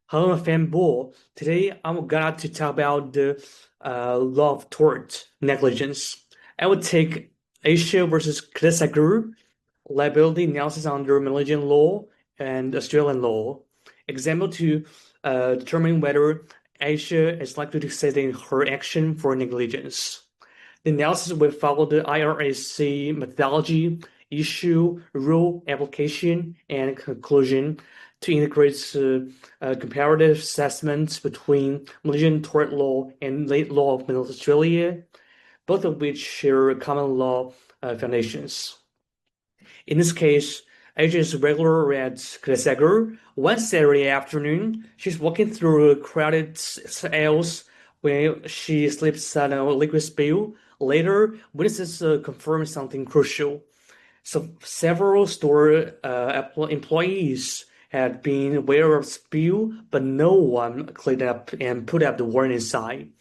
Hello, fanboy. Today I'm gonna to talk about the law of tort negligence. I would take Asia versus Kessager liability analysis under Malaysian law and Australian law. Example to determine whether Asia is likely to sustain her action for negligence. The analysis will follow the IRAC methodology, issue, rule, application, and conclusion to integrate comparative assessments between Malaysian tort law and late law of Middle Australia, both of which share common law foundations. In this case, Asia is regular at Kessager. One Saturday afternoon, she's walking through crowded aisles when she slips on a liquid spill. Later, witnesses confirm something crucial. So several store employees had been aware of spill, but no one cleaned up and put up the warning sign.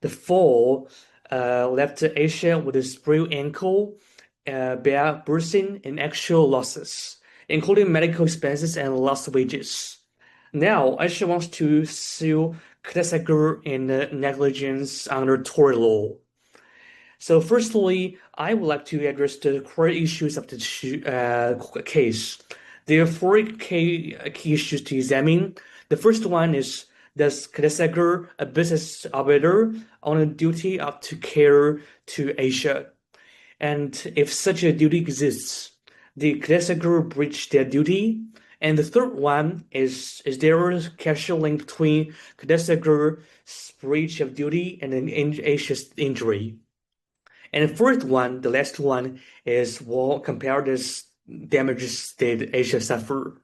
The fall left Asia with a sprained ankle, bare bruising, and actual losses, including medical expenses and lost wages. Now, Asia wants to sue Kessager in negligence under tort law. So, firstly, I would like to address the core issues of the case. There are four key issues to examine. The first one is, does Kessager, a business operator, own a duty of to care to Asia? And if such a duty exists, did Kessager breach their duty? And the third one is there a causal link between Kessager's breach of duty and an Asia's injury? And the fourth one, the last one, is we'll compare this damages that Asia suffered.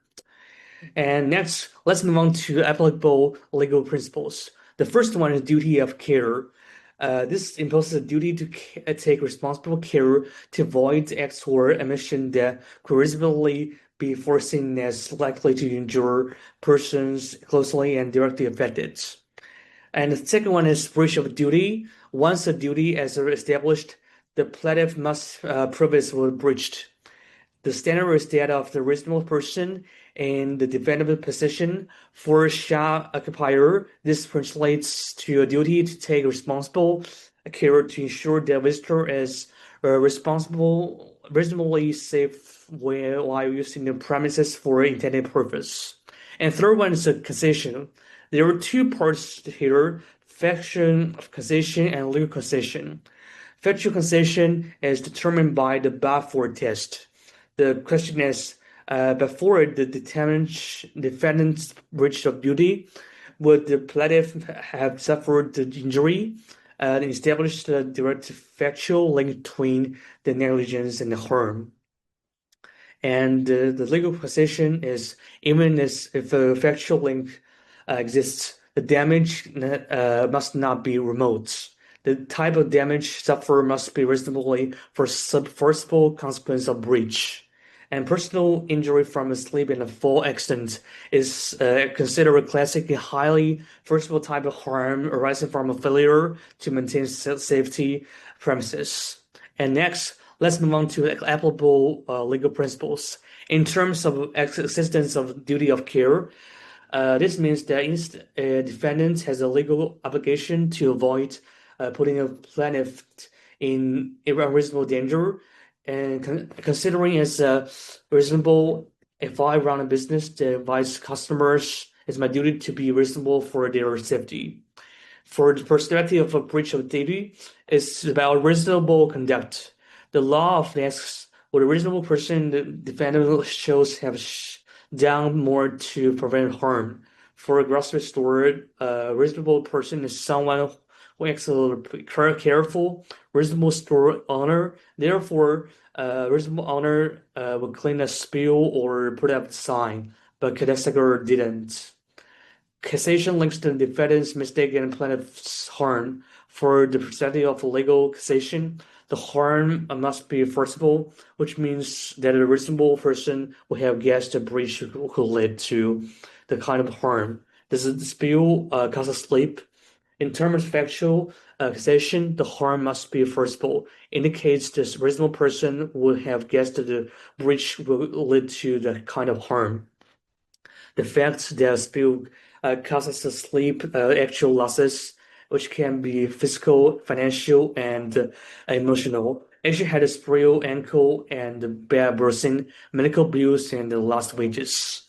And next, let's move on to applicable legal principles. The first one is duty of care. This imposes a duty to take responsible care to avoid acts or omission that could reasonably be foreseen as likely to injure persons closely and directly affected. And the second one is breach of duty. Once a duty is established, the plaintiff must prove it was breached. The standard is that of the reasonable person in the defendant position. For a shop occupier, this translates to a duty to take responsible care to ensure the visitor is reasonably safe while using the premises for intended purpose. And third one is a concession. There are two parts here, factual concession and legal concession. Factual concession is determined by the Balfour test. The question is, before the defendant's breach of duty, would the plaintiff have suffered the injury and established a direct factual link between the negligence and the harm? And the legal position is, even if a factual link exists, the damage must not be remote. The type of damage suffered must be reasonably foreseeable consequence of breach. And personal injury from a slip and a fall accident is considered a classic highly foreseeable type of harm arising from a failure to maintain safety premises. And next, let's move on to applicable legal principles. In terms of existence of duty of care, this means that a defendant has a legal obligation to avoid putting a plaintiff in unreasonable danger. And considering it's reasonable, if I run a business that advise customers, it's my duty to be reasonable for their safety. For the perspective of a breach of duty, it's about reasonable conduct. The law asks, would a reasonable person the defendant shows have done more to prevent harm? For a grocery store, a reasonable person is someone who acts a little careful, reasonable store owner. Therefore, reasonable owner would clean a spill or put up a sign, but Kessager didn't. Cassation links to the defendant's mistake and plaintiff's harm. For the perspective of legal cassation, the harm must be forcible, which means that a reasonable person would have guessed a breach could lead to the kind of harm. Does the spill cause a slip? In terms of factual causation, the harm must be forcible. Indicates this reasonable person would have guessed that the breach will lead to the kind of harm. The fact that spill causes sleep actual losses, which can be physical, financial, and emotional. Asia had a sprained ankle and bad bruising, medical bills, and lost wages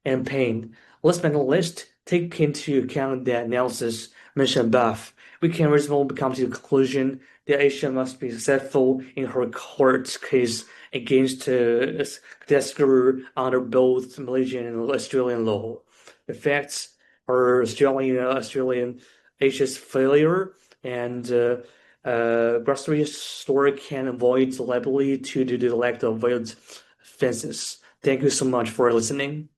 and pain. Let's make a list. Take into account the analysis mentioned above. We can reasonably come to the conclusion that Asia must be successful in her court case against Descartes under both Malaysian and Australian law. The facts are Australian Asia's failure and grocery store can avoid liability due to the lack of valid fences. Thank you so much for listening.